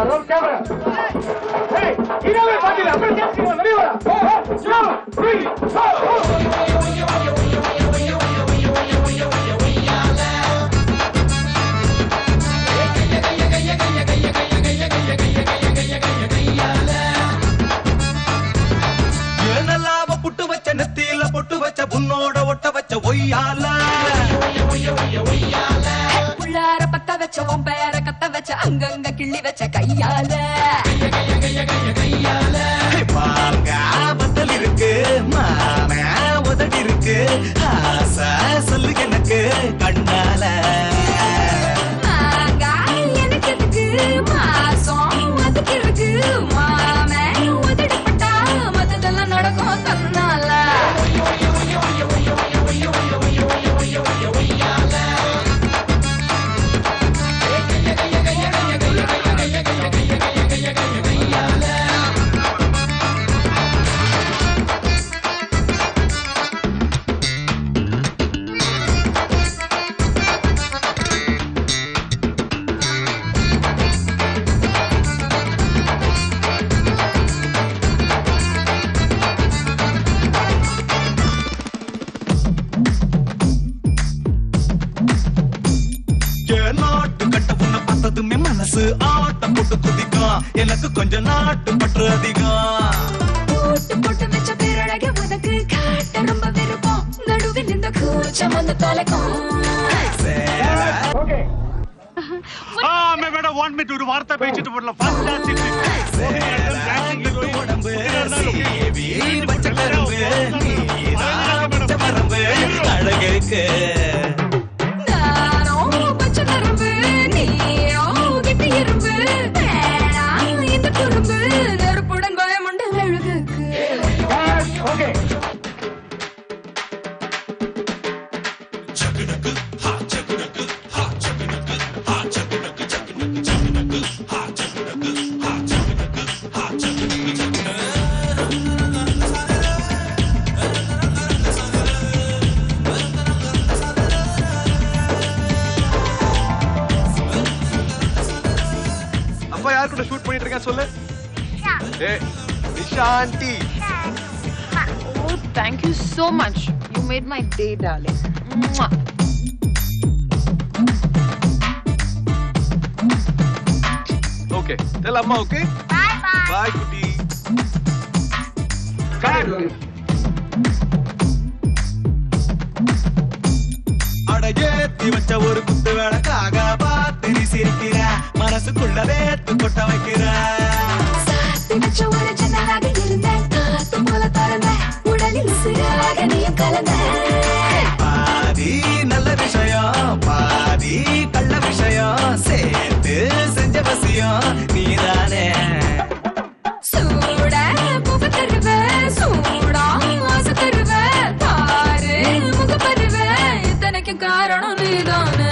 Roll camera. Hey, gírame, Pati, la frente encima, arriba. 2, 3, புட்டு வச்ச நெத்தியில பொட்டு வச்ச புண்ணோட ஒட்ட வச்ச ஒய்யால புள்ளார பத்த வச்ச ஒம்பேர கத்த வச்ச அங்கங்க கிள்ளி வச்ச கையால பாங்க பத்தல் இருக்கு மான உதடி இருக்கு ஆசை சொல்லு எனக்கு கண்ணால எனக்கு எதுக்கு மாசம் அதுக்கு இருக்கு மாமே உதடி பட்டா மத்ததெல்லாம் நடக்கும் தன்னால மனசு ஆட்டம் போட்டு குதிக்கும் எனக்கு கொஞ்சம் நாட்டு பற்று அதிகம் போட்டு போட்டு வச்ச பேரழக உனக்கு காட்ட ரொம்ப விருப்பம் நடுவில் இந்த கூச்சம் வந்து தொலைக்கும் மேடம் வாண்ட் மீ டு ஒரு வார்த்தை பேசிட்டு போடலாம் ஃபண்டாஸ்டிக் உடம்பு சேவி பச்சை கரும்பு நீதான் பச்சை மரம்பு அழகுக்கு யார் கூட ஷூட் பண்ணிட்டு இருக்கேன் சொல்லு. Nisha aunty. Oh, thank you so much. You made my day, darling. Mwah. Okay. Tell Amma, okay? Bye bye. Bye, Kuti. Cut. அடஜேத்தி வச்ச ஒரு குத்து விளக்காக பார்த்து நீ சிரிக்கிற மனசுக்குள்ள வேத்து கொட்ட வைக்கிற சாத்தி வச்ச ஒரு ஜன்னலாக இருந்தேன் காத்து போல திறந்தேன் உடலில் சிறாக நீயும் கலந்த பாதி நல்ல விஷயம் பாதி கள்ள விஷயம் சேர்த்து செஞ்ச வசியம் நீதானே சூட புக தருவ சூடா ஆசை தருவ தாரு முக பருவ இத்தனைக்கு காரணம் நீதானே